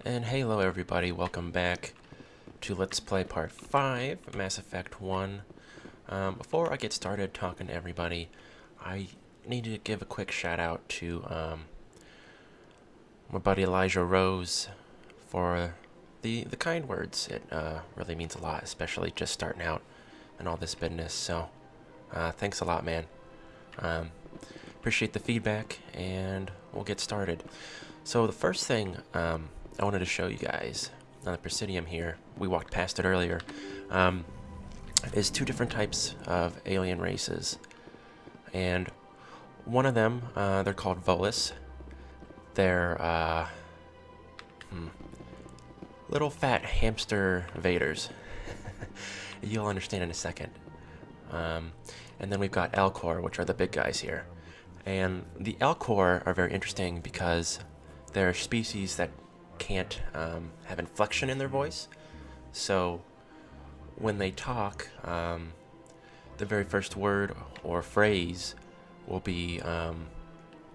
And hello everybody, welcome back to Let's Play Part 5, Mass Effect 1. Before I get started talking to everybody, I need to give a quick shout out to my buddy Elijah Rose for the kind words. It really means a lot, especially just starting out and all this business, so thanks a lot, man. Appreciate the feedback, and we'll get started. So the first thing I wanted to show you guys on the presidium here, we walked past it earlier, is two different types of alien races. And one of them, they're called Volus. They're little fat hamster Vaders. You'll understand in a second. And then we've got Elcor, which are the big guys here. And the Elcor are very interesting because they're a species that can't have inflection in their voice. So when they talk, the very first word or phrase will be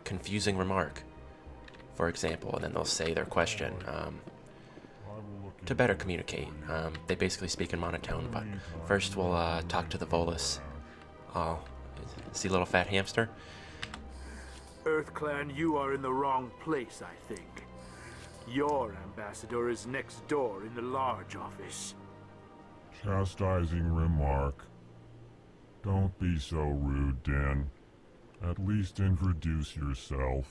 confusing remark, for example, and then they'll say their question to better communicate. They basically speak in monotone, but first we'll talk to the Volus. Oh, see little fat hamster? EarthClan, you are in the wrong place, I think. Your ambassador is next door in the large office. Chastising remark. Don't be so rude, Din. At least introduce yourself.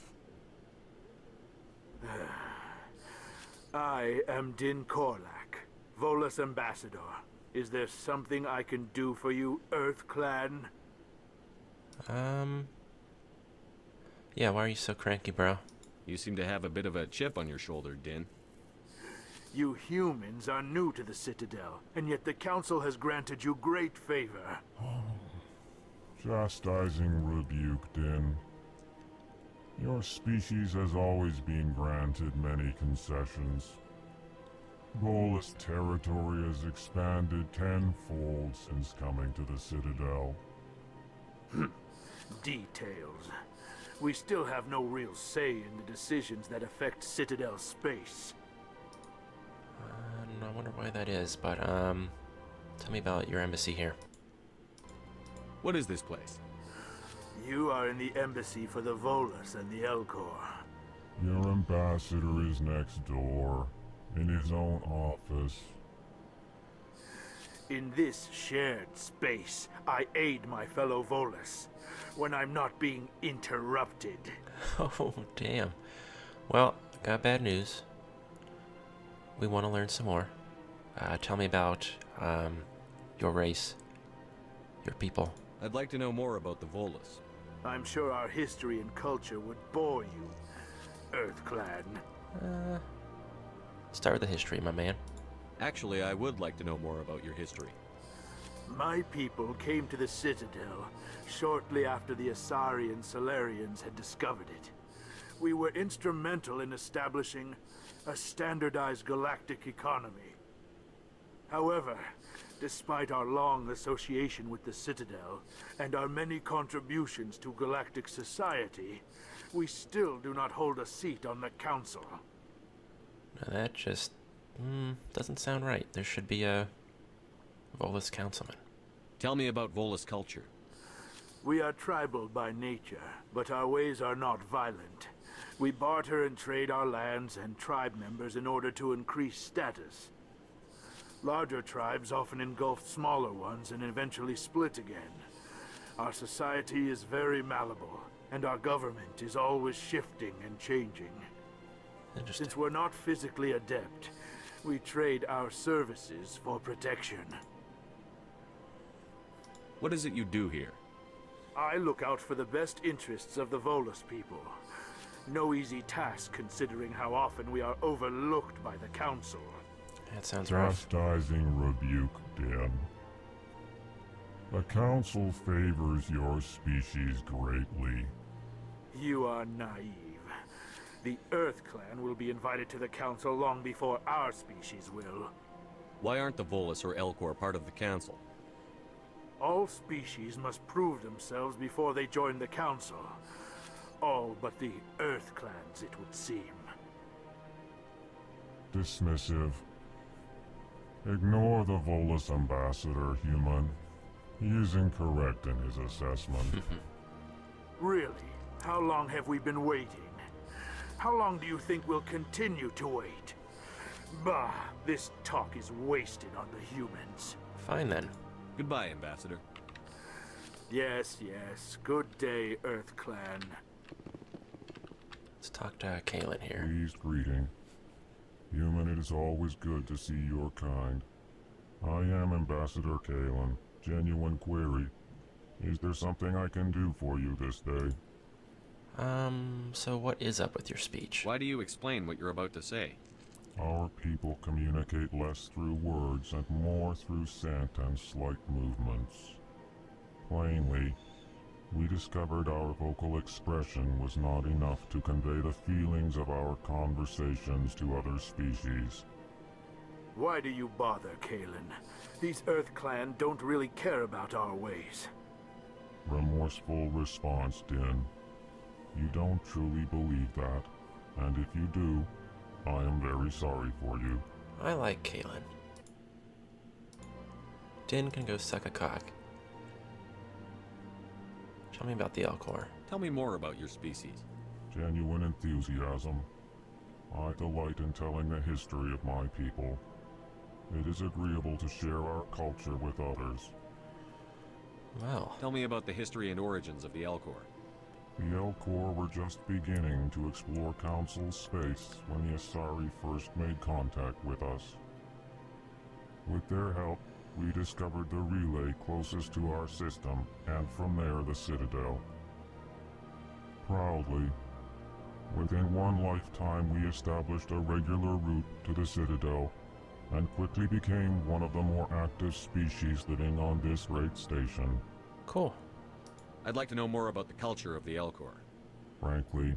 I am Din Korlak, Volus ambassador. Is there something I can do for you, EarthClan? Yeah, why are you so cranky, bro? You seem to have a bit of a chip on your shoulder, Din. You humans are new to the Citadel, and yet the Council has granted you great favor. Chastising rebuke, Din. Your species has always been granted many concessions. Volus territory has expanded tenfold since coming to the Citadel. Details. We still have no real say in the decisions that affect Citadel space. I wonder why that is, but tell me about your embassy here. What is this place? You are in the embassy for the Volus and the Elcor. Your ambassador is next door, in his own office. In this shared space, I aid my fellow Volus when I'm not being interrupted. Oh, damn. Well, got bad news. We want to learn some more. Tell me about your race, your people. I'd like to know more about the Volus. I'm sure our history and culture would bore you, EarthClan. Start with the history, my man. Actually, I would like to know more about your history. My people came to the Citadel shortly after the Asari Solarians had discovered it. We were instrumental in establishing a standardized galactic economy. However, despite our long association with the Citadel and our many contributions to galactic society, we still do not hold a seat on the Council. Now that just doesn't sound right. There should be a Volus councilman. Tell me about Volus culture. We are tribal by nature, but our ways are not violent. We barter and trade our lands and tribe members in order to increase status. Larger tribes often engulf smaller ones and eventually split again. Our society is very malleable, and our government is always shifting and changing. Interesting. Since we're not physically adept, we trade our services for protection. What is it you do here? I look out for the best interests of the Volus people. No easy task considering how often we are overlooked by the Council. That sounds rough. Chastising rebuke, Din. The Council favors your species greatly. You are naive. The EarthClan will be invited to the Council long before our species will. Why aren't the Volus or Elcor part of the Council? All species must prove themselves before they join the Council. All but the EarthClans, it would seem. dismissive. Ignore the Volus ambassador, human. He is incorrect in his assessment. Really? How long have we been waiting? How long do you think we'll continue to wait? Bah, this talk is wasted on the humans. Fine then. Goodbye, Ambassador. Yes, yes. Good day, Earth Clan. Let's talk to Kaylin here. Pleased greeting. Human, it is always good to see your kind. I am Ambassador Kalen. Genuine query. Is there something I can do for you this day? So what is up with your speech? Why do you explain what you're about to say? Our people communicate less through words and more through scent and slight movements. Plainly, we discovered our vocal expression was not enough to convey the feelings of our conversations to other species. Why do you bother, Kalen? These Earth Clan don't really care about our ways. Remorseful response, Din. You don't truly believe that, and if you do, I am very sorry for you. I like Kaylin. Din can go suck a cock. Tell me about the Elcor. Tell me more about your species. Genuine enthusiasm. I delight in telling the history of my people. It is agreeable to share our culture with others. Well, Tell me about the history and origins of the Elcor. The Elcor were just beginning to explore Council space when the Asari first made contact with us. With their help, we discovered the relay closest to our system, and from there the Citadel. Proudly, within one lifetime we established a regular route to the Citadel, and quickly became one of the more active species living on this great station. cool. I'd like to know more about the culture of the Elcor. Frankly,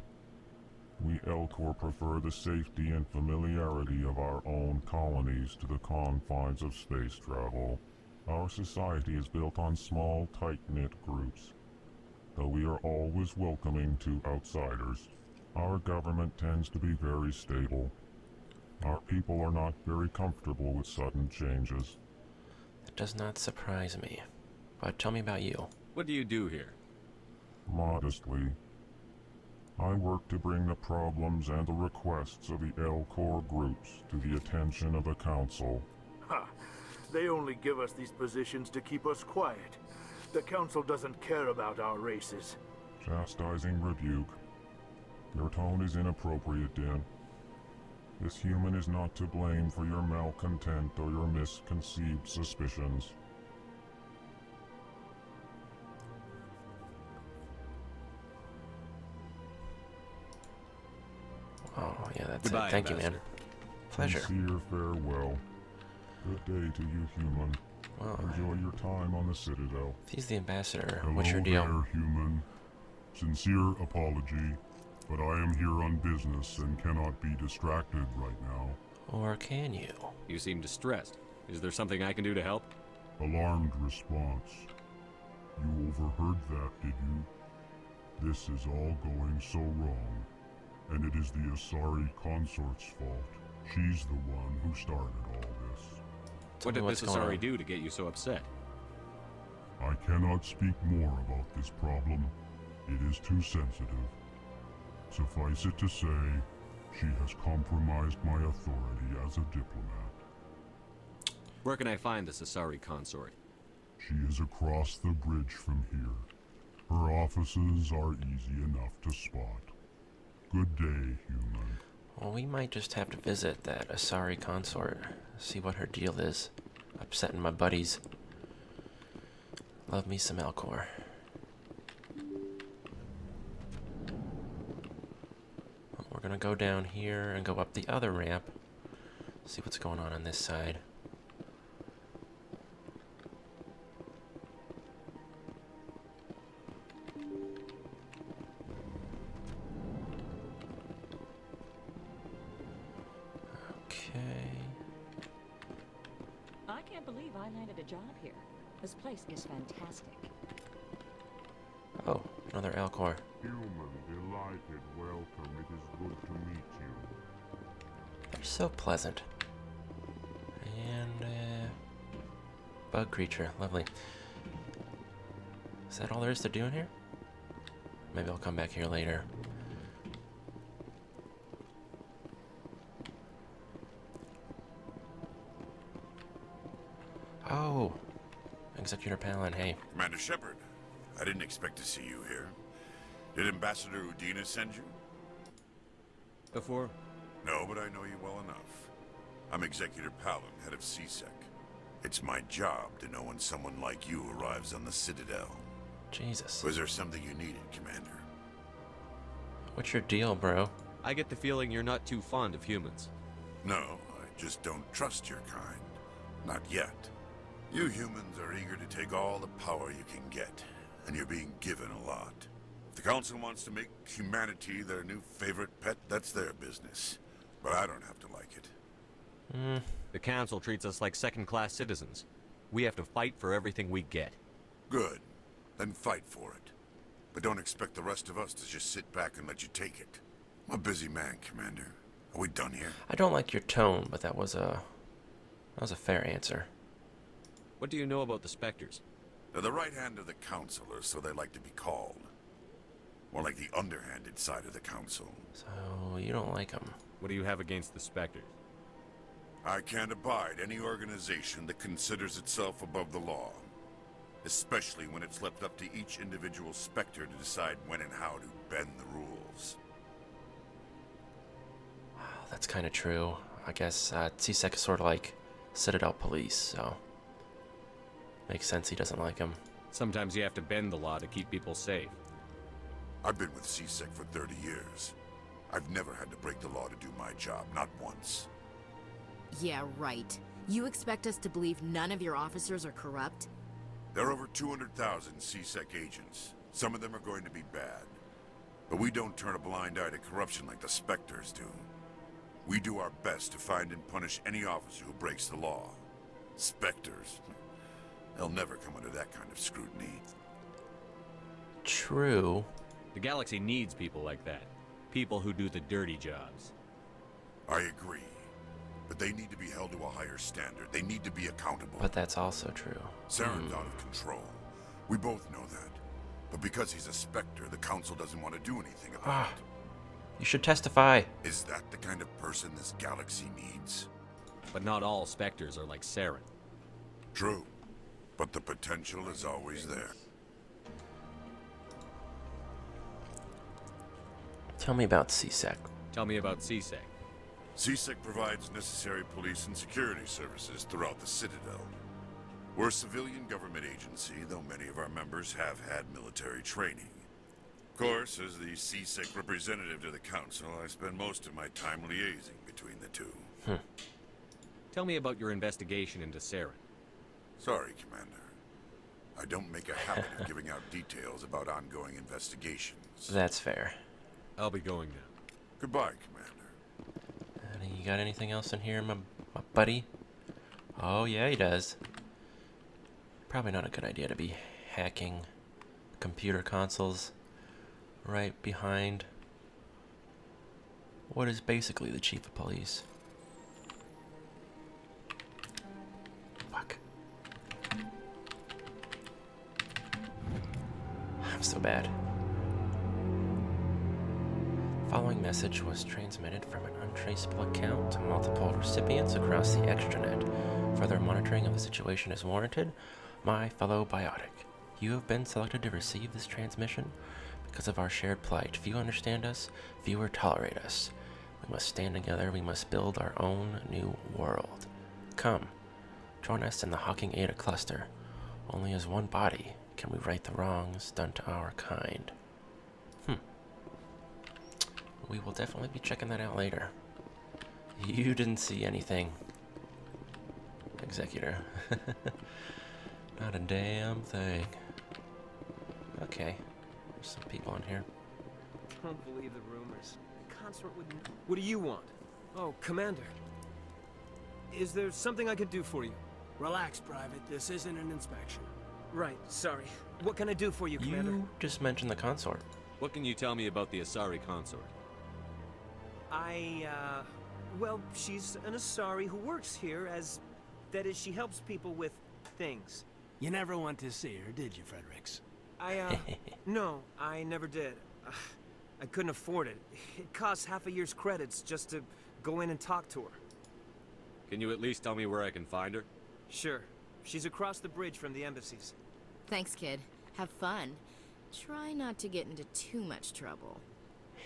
we Elcor prefer the safety and familiarity of our own colonies to the confines of space travel. Our society is built on small, tight-knit groups. Though we are always welcoming to outsiders, our government tends to be very stable. Our people are not very comfortable with sudden changes. That does not surprise me. But tell me about you. What do you do here? Modestly, I work to bring the problems and the requests of the Elcor groups to the attention of the Council. Ha! They only give us these positions to keep us quiet. The Council doesn't care about our races. Chastising rebuke. Your tone is inappropriate, Din. This human is not to blame for your malcontent or your misconceived suspicions. Oh, yeah, that's Goodbye, it. Thank you, man. Ambassador. Pleasure. Sincere farewell. Good day to you, human. Well, Enjoy your time on the Citadel. if he's the ambassador, Hello what's your deal? there, human. Sincere apology, but I am here on business and cannot be distracted right now. Or can you? You seem distressed. Is there something I can do to help? Alarmed response. You overheard that, did you? This is all going so wrong. And it is the Asari consort's fault. She's the one who started all this. What me did what's this going Asari on. do to get you so upset? I cannot speak more about this problem. It is too sensitive. Suffice it to say, she has compromised my authority as a diplomat. Where can I find this Asari consort? She is across the bridge from here. Her offices are easy enough to spot. Good day, human. Well, we might just have to visit that Asari consort, see what her deal is. Upsetting my buddies. Love me some Elcor. We're gonna go down here and go up the other ramp. See what's going on this side. Okay. I can't believe I landed a job here. This place is fantastic. Oh, another Elcor. Human, delighted welcome. It is good to meet you. She's so pleasant. And, bug creature. Lovely. Is that all there is to do in here? Maybe I'll come back here later. Oh! Executor Palin, hey. Commander Shepard, I didn't expect to see you here. Did Ambassador Udina send you? Before? No, but I know you well enough. I'm Executor Palin, head of CSEC. It's my job to know when someone like you arrives on the Citadel. Jesus. Was there something you needed, Commander? What's your deal, bro? I get the feeling you're not too fond of humans. No, I just don't trust your kind. Not yet. You humans are eager to take all the power you can get, and you're being given a lot. If the Council wants to make humanity their new favorite pet, that's their business. But I don't have to like it. The Council treats us like second-class citizens. We have to fight for everything we get. Good. Then fight for it. But don't expect the rest of us to just sit back and let you take it. I'm a busy man, Commander. Are we done here? I don't like your tone, but that was a fair answer. What do you know about the Spectres? They're the right hand of the Council, or so they like to be called. More like the underhanded side of the Council. So, you don't like them. What do you have against the Spectres? I can't abide any organization that considers itself above the law. Especially when it's left up to each individual Spectre to decide when and how to bend the rules. That's kind of true. I guess CSEC is sort of like Citadel Police, so makes sense he doesn't like him. Sometimes you have to bend the law to keep people safe. I've been with CSEC for 30 years. I've never had to break the law to do my job, not once. Yeah, right. You expect us to believe none of your officers are corrupt? There are over 200,000 CSEC agents. Some of them are going to be bad. But we don't turn a blind eye to corruption like the Spectres do. We do our best to find and punish any officer who breaks the law. Spectres, they'll never come under that kind of scrutiny. True. The galaxy needs people like that. People who do the dirty jobs. I agree. But they need to be held to a higher standard. They need to be accountable. But that's also true. Saren's out of control. We both know that. But because he's a Spectre, the Council doesn't want to do anything about it. You should testify. Is that the kind of person this galaxy needs? But not all Spectres are like Saren. True. But the potential is always there. Tell me about CSEC. Tell me about CSEC. CSEC provides necessary police and security services throughout the Citadel. We're a civilian government agency, though many of our members have had military training. Of course, as the CSEC representative to the Council, I spend most of my time liaising between the two. Tell me about your investigation into Saren. Sorry, Commander. I don't make a habit of giving out details about ongoing investigations. That's fair. I'll be going now. Goodbye, Commander. You got anything else in here, my buddy? Oh, yeah, he does. Probably not a good idea to be hacking computer consoles right behind what is basically the chief of police. Fuck. I'm so bad. Following message was transmitted from an untraceable account to multiple recipients across the extranet. Further monitoring of the situation is warranted. My fellow biotic, you have been selected to receive this transmission because of our shared plight. Few understand us, fewer tolerate us. We must stand together, we must build our own new world. Come, join us in the Hawking Ada cluster. Only as one body can we right the wrongs done to our kind. We will definitely be checking that out later. You didn't see anything, Executor. Not a damn thing. Okay, there's some people in here. Don't believe the rumors. The consort would... What do you want? Oh, Commander. Is there something I could do for you? Relax, Private. This isn't an inspection. Right, sorry. What can I do for you, Commander? You just mentioned the consort. What can you tell me about the Asari consort? Well, she's an Asari who works here as... That is, she helps people with things. You never went to see her, did you, Fredericks? No, I never did. I couldn't afford it. It costs half a year's credits just to go in and talk to her. Can you at least tell me where I can find her? Sure. She's across the bridge from the embassies. Thanks, kid. Have fun. Try not to get into too much trouble.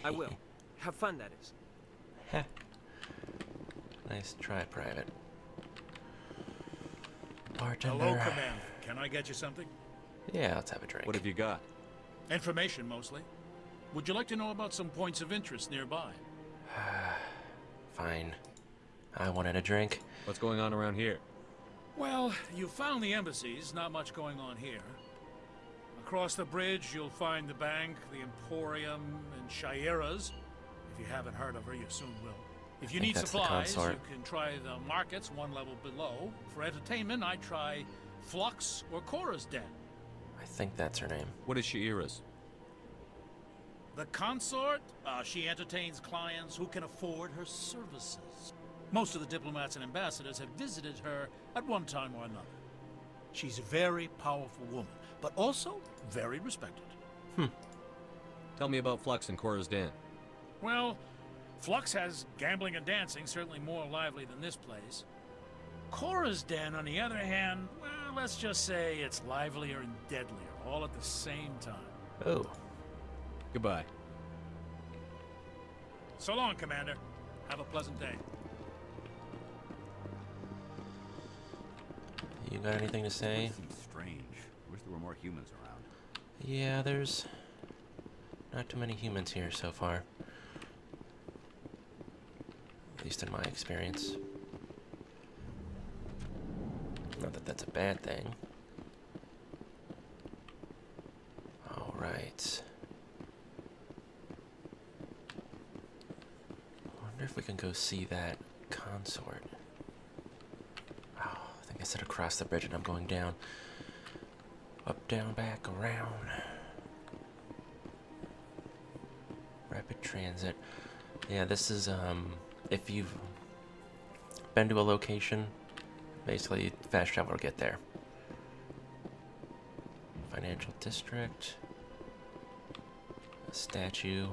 I will. Have fun, that is. Nice try, Private. Bartender. Hello, Commander. Can I get you something? Yeah, let's have a drink. What have you got? Information, mostly. Would you like to know about some points of interest nearby? Fine. I wanted a drink. What's going on around here? Well, you found the embassies. Not much going on here. Across the bridge, you'll find the bank, the Emporium, and Shaira's. If you haven't heard of her, you soon will. If you think need that's the supplies, you consort. can try the markets one level below. For entertainment, I try Flux or Cora's Den. I think that's her name. What is Shaira's? The consort, she entertains clients who can afford her services. Most of the diplomats and ambassadors have visited her at one time or another. She's a very powerful woman, but also very respected. Tell me about Flux and Cora's Den. Well, Flux has gambling and dancing, certainly more lively than this place. Cora's Den, on the other hand, well, let's just say it's livelier and deadlier, all at the same time. Oh. Goodbye. So long, Commander. Have a pleasant day. You got anything to say? Seems strange. Wish there were more humans around. Yeah, there's not too many humans here so far. At least in my experience. Not that that's a bad thing. Alright. I wonder if we can go see that consort. Oh, I think I said across the bridge and I'm going down. Up, down, back, around. Rapid transit. Yeah, this is, if you've been to a location, basically fast travel to get there. Financial district. A statue.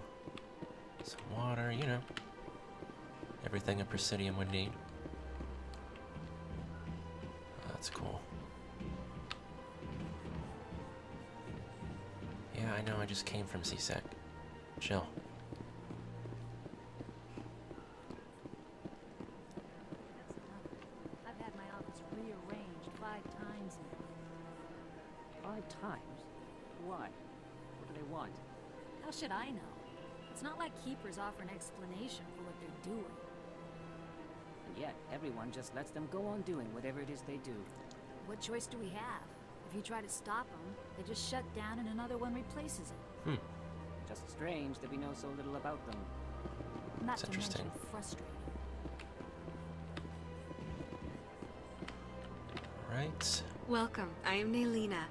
Some water, you know. Everything a presidium would need. That's cool. Yeah, I know, I just came from CSEC. Chill. I've had my office rearranged 5 times now. 5 times? Why? What do they want? How should I know? It's not like keepers offer an explanation for what they're doing. And yet, everyone just lets them go on doing whatever it is they do. What choice do we have? If you try to stop them, they just shut down and another one replaces it. Just strange that we know so little about them. Not That's to mention interesting. frustrating. Right. Welcome. I am Naylina.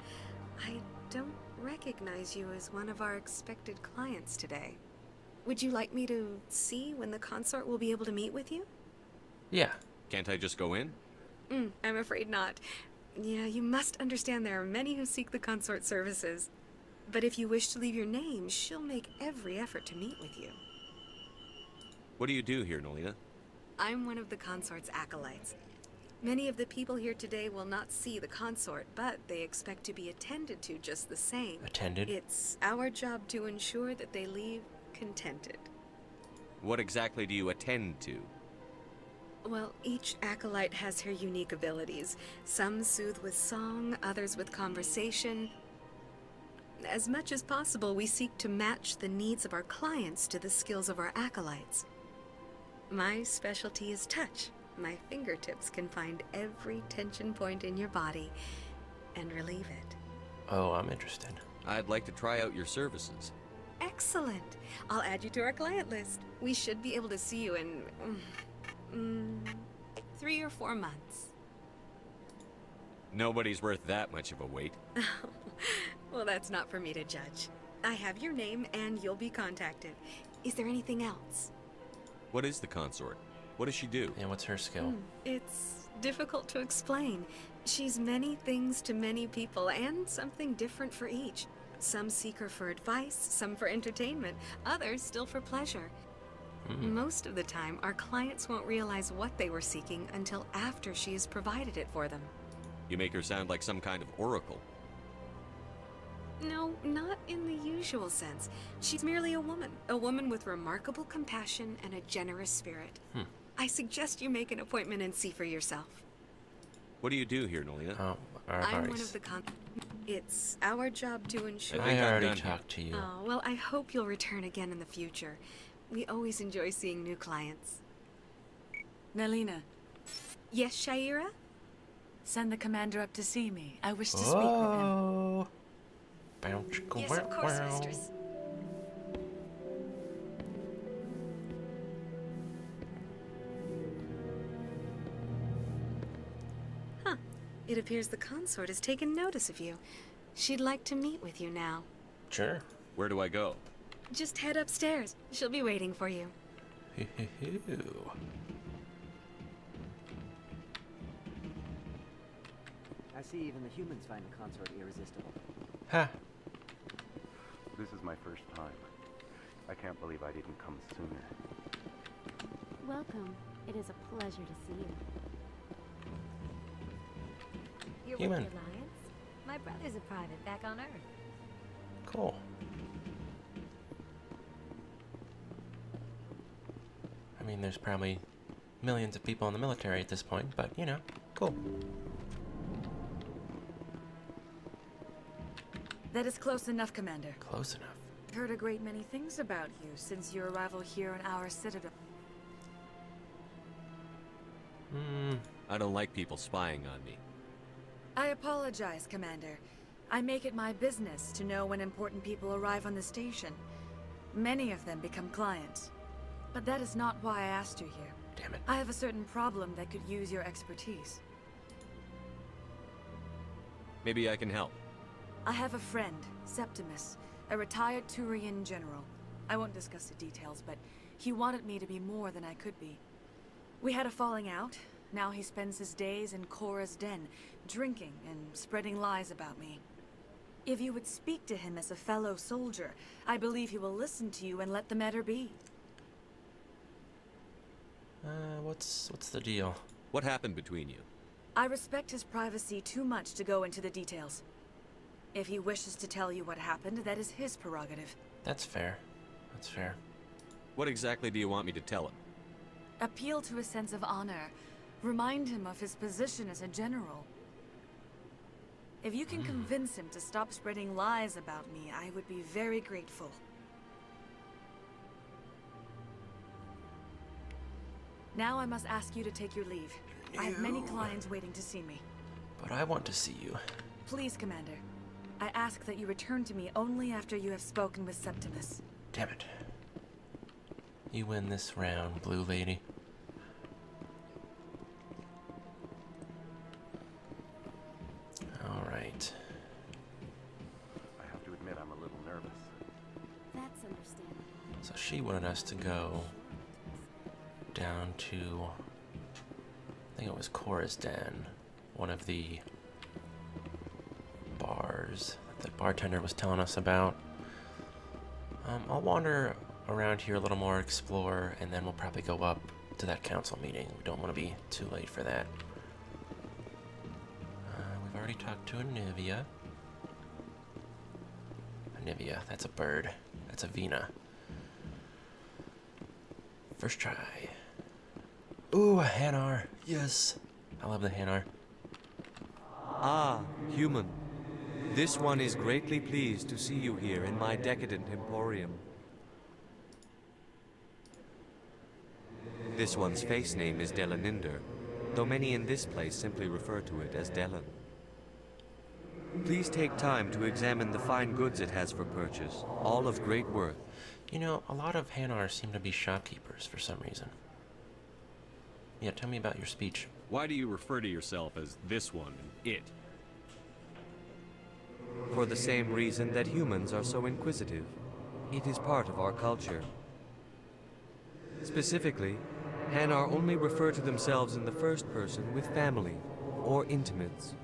I don't recognize you as one of our expected clients today. Would you like me to see when the consort will be able to meet with you? Yeah. Can't I just go in? I'm afraid not. Yeah, you must understand there are many who seek the consort services. But if you wish to leave your name, she'll make every effort to meet with you. What do you do here, Nolina? I'm one of the consort's acolytes. Many of the people here today will not see the consort, but they expect to be attended to just the same. Attended? It's our job to ensure that they leave contented. What exactly do you attend to? Well, each acolyte has her unique abilities. Some soothe with song, others with conversation. As much as possible, we seek to match the needs of our clients to the skills of our acolytes. My specialty is touch. My fingertips can find every tension point in your body and relieve it. Oh, I'm interested. I'd like to try out your services. Excellent. I'll add you to our client list. We should be able to see you in 3 or 4 months. Nobody's worth that much of a wait. Well, that's not for me to judge. I have your name and you'll be contacted. Is there anything else? What is the consort? What does she do? And what's her skill? It's difficult to explain. She's many things to many people, and something different for each. Some seek her for advice, some for entertainment, others still for pleasure. Most of the time, our clients won't realize what they were seeking until after she has provided it for them. You make her sound like some kind of oracle. No, not in the usual sense. She's merely a woman with remarkable compassion and a generous spirit. I suggest you make an appointment and see for yourself. What do you do here, Nolina? Oh, I'm one of the It's our job to ensure... I already talked to you. Oh, well, I hope you'll return again in the future. We always enjoy seeing new clients. Nalina. Yes, Shaira? Send the commander up to see me. I wish to speak with him. Yes, of course, mistress. Huh. It appears the consort has taken notice of you. She'd like to meet with you now. Sure. Where do I go? Just head upstairs. She'll be waiting for you. I see even the humans find the consort irresistible. Ha! This is my first time. I can't believe I didn't come sooner. Welcome. It is a pleasure to see you. You're Human. with the Alliance? My brother's a private back on Earth. Cool. I mean, there's probably millions of people in the military at this point, but, you know, cool. That is close enough, Commander. Close enough. I've heard a great many things about you since your arrival here in our citadel. I don't like people spying on me. I apologize, Commander. I make it my business to know when important people arrive on the station. Many of them become clients. But that is not why I asked you here. Damn it. I have a certain problem that could use your expertise. Maybe I can help. I have a friend, Septimus, a retired Turian general. I won't discuss the details, but he wanted me to be more than I could be. We had a falling out. Now he spends his days in Korra's den, drinking and spreading lies about me. If you would speak to him as a fellow soldier, I believe he will listen to you and let the matter be. What's the deal? What happened between you? I respect his privacy too much to go into the details. If he wishes to tell you what happened, that is his prerogative. That's fair. That's fair. What exactly do you want me to tell him? Appeal to a sense of honor. Remind him of his position as a general. If you can convince him to stop spreading lies about me, I would be very grateful. Now I must ask you to take your leave. I have many clients waiting to see me. But I want to see you. Please, Commander. I ask that you return to me only after you have spoken with Septimus. Damn it. You win this round, Blue Lady. Alright. I have to admit I'm a little nervous. That's understandable. So she wanted us to go down to, I think it was Korra's den, one of the bars that the bartender was telling us about. I'll wander around here a little more, explore, and then we'll probably go up to that council meeting. We don't want to be too late for that. We've already talked to Anivia. Anivia, that's a bird. That's a Vina. First try. Ooh, a Hanar. Yes. I love the Hanar. Ah, human. This one is greatly pleased to see you here in my decadent emporium. This one's face name is Delaninder, though many in this place simply refer to it as Delan. Please take time to examine the fine goods it has for purchase, all of great worth. You know, a lot of Hanar seem to be shopkeepers for some reason. Yeah, tell me about your speech. Why do you refer to yourself as this one and it? For the same reason that humans are so inquisitive. It is part of our culture. Specifically, Hanar only refer to themselves in the first person with family or intimates.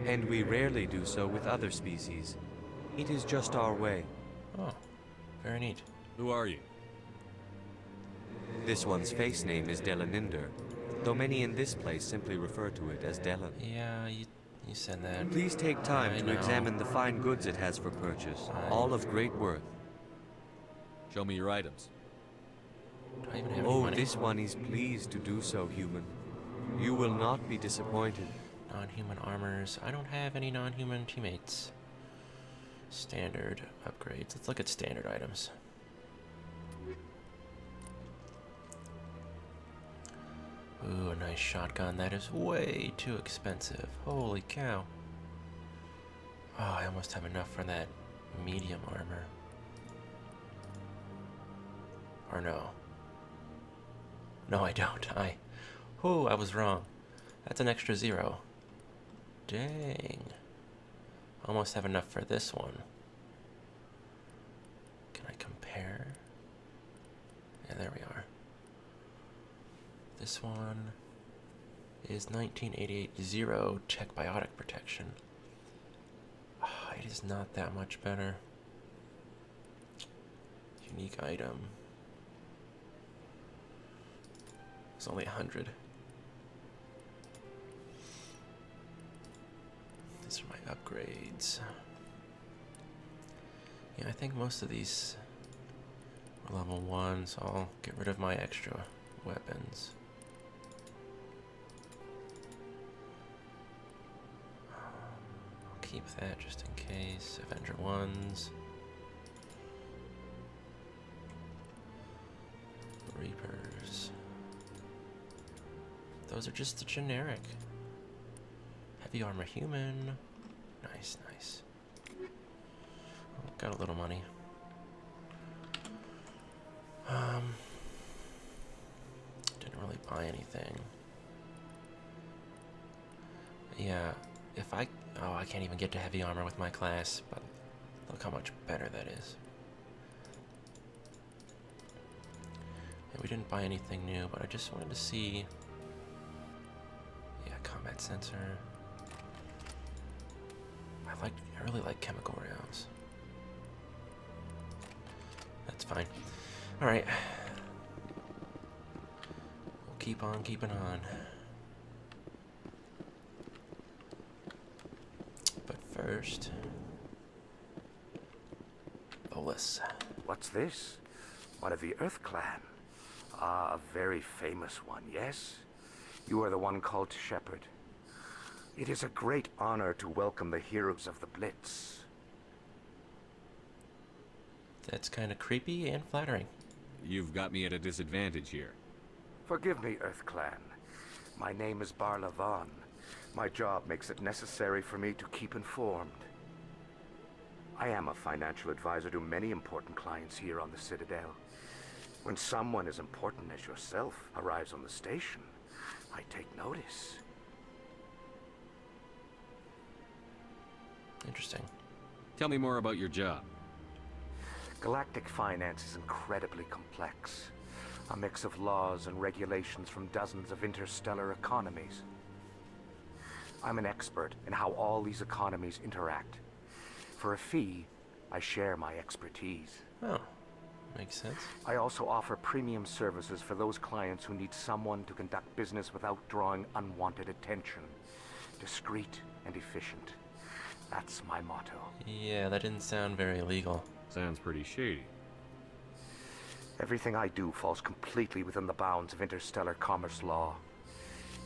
And we rarely do so with other species. It is just our way. Oh, very neat. Who are you? This one's face name is Delaninder, though many in this place simply refer to it as Delan. Yeah, you said that. Please take time I to know. examine the fine goods it has for purchase, all of great worth. Show me your items. Do I even have any Oh, money? this one is pleased to do so, human. You will not be disappointed. Non-human armors. I don't have any non-human teammates. Standard upgrades. Let's look at standard items. Ooh, a nice shotgun. That is way too expensive. Holy cow. Oh, I almost have enough for that medium armor. Or no. No, I don't. I was wrong. That's an extra 0. Dang. Almost have enough for this one. Can I compare? Yeah, there we are. This one is 1988 0 check biotic protection. Oh, it is not that much better. Unique item. It's only 100. These are my upgrades. Yeah, I think most of these are level 1, so I'll get rid of my extra weapons. I'll keep that just in case. Avenger 1s. Reapers. Those are just the generic. Heavy armor human. Nice, nice. Oh, got a little money. Didn't really buy anything. Yeah, if I... Oh, I can't even get to heavy armor with my class, but look how much better that is. Yeah, we didn't buy anything new, but I just wanted to see... Yeah, combat sensor. I really like chemical rounds. That's fine. Alright. We'll keep on keeping on. But first... Bolus. What's this? One of the Earth Clan. Ah, a very famous one, yes? You are the one called Shepherd. It is a great honor to welcome the heroes of the Blitz. That's kind of creepy and flattering. You've got me at a disadvantage here. Forgive me, Earth Clan. My name is Barla Vaughn. My job makes it necessary for me to keep informed. I am a financial advisor to many important clients here on the Citadel. When someone as important as yourself arrives on the station, I take notice. Interesting. Tell me more about your job. Galactic finance is incredibly complex. A mix of laws and regulations from dozens of interstellar economies. I'm an expert in how all these economies interact. For a fee, I share my expertise. Oh, makes sense. I also offer premium services for those clients who need someone to conduct business without drawing unwanted attention. Discreet and efficient. That's my motto. Yeah, that didn't sound very legal. Sounds pretty shady. Everything I do falls completely within the bounds of interstellar commerce law.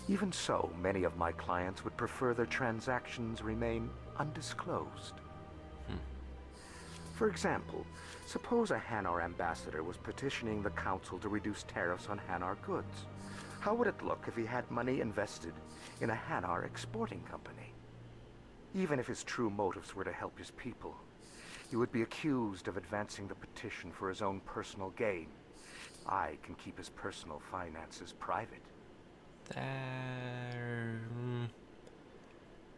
Even so, many of my clients would prefer their transactions remain undisclosed. For example, suppose a Hanar ambassador was petitioning the council to reduce tariffs on Hanar goods. How would it look if he had money invested in a Hanar exporting company? Even if his true motives were to help his people, he would be accused of advancing the petition for his own personal gain. I can keep his personal finances private.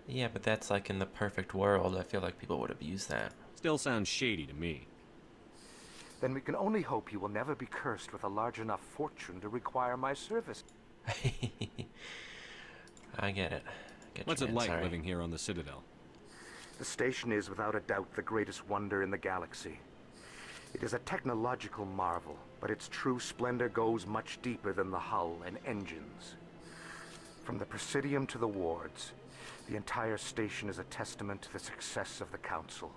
Yeah, but that's like in the perfect world. I feel like people would abuse that. Still sounds shady to me. then we can only hope you will never be cursed with a large enough fortune to require my service. I get it. What's it like living here on the Citadel? The station is without a doubt the greatest wonder in the galaxy. It is a technological marvel, but its true splendor goes much deeper than the hull and engines. From the presidium to the wards, the entire station is a testament to the success of the Council.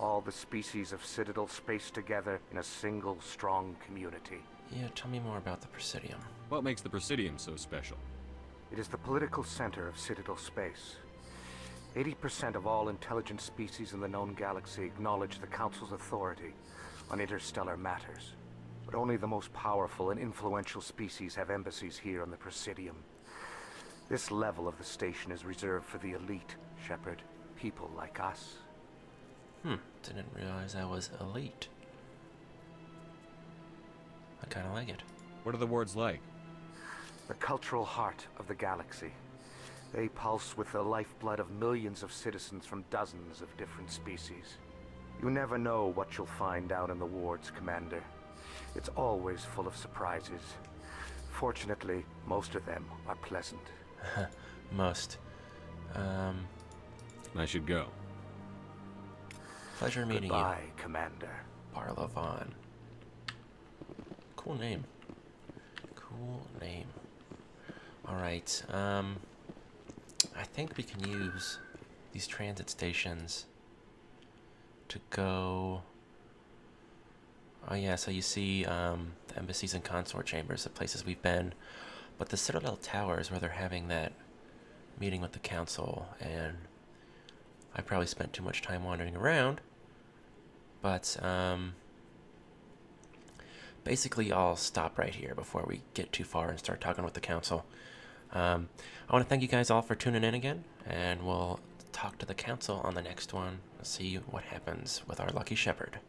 All the species of Citadel spaced together in a single strong community. Yeah, tell me more about the presidium. What makes the presidium so special? It is the political center of Citadel space. 80% of all intelligent species in the known galaxy acknowledge the Council's authority on interstellar matters. But only the most powerful and influential species have embassies here on the presidium. This level of the station is reserved for the elite, Shepard. People like us. Didn't realize I was elite. I kind of like it. What are the wards like? The cultural heart of the galaxy. They pulse with the lifeblood of millions of citizens from dozens of different species. You never know what you'll find down in the wards, Commander. It's always full of surprises. Fortunately, most of them are pleasant. Most. I should go. Pleasure meeting Goodbye, Commander. Barlovan. Cool name. Cool name. Alright, I think we can use these transit stations to go... Oh yeah, so you see the embassies and consort chambers, the places we've been. But the Citadel Tower is where they're having that meeting with the Council, and I probably spent too much time wandering around. But, basically I'll stop right here before we get too far and start talking with the Council. I want to thank you guys all for tuning in again, and we'll talk to the Council on the next one. See what happens with our lucky Shepherd.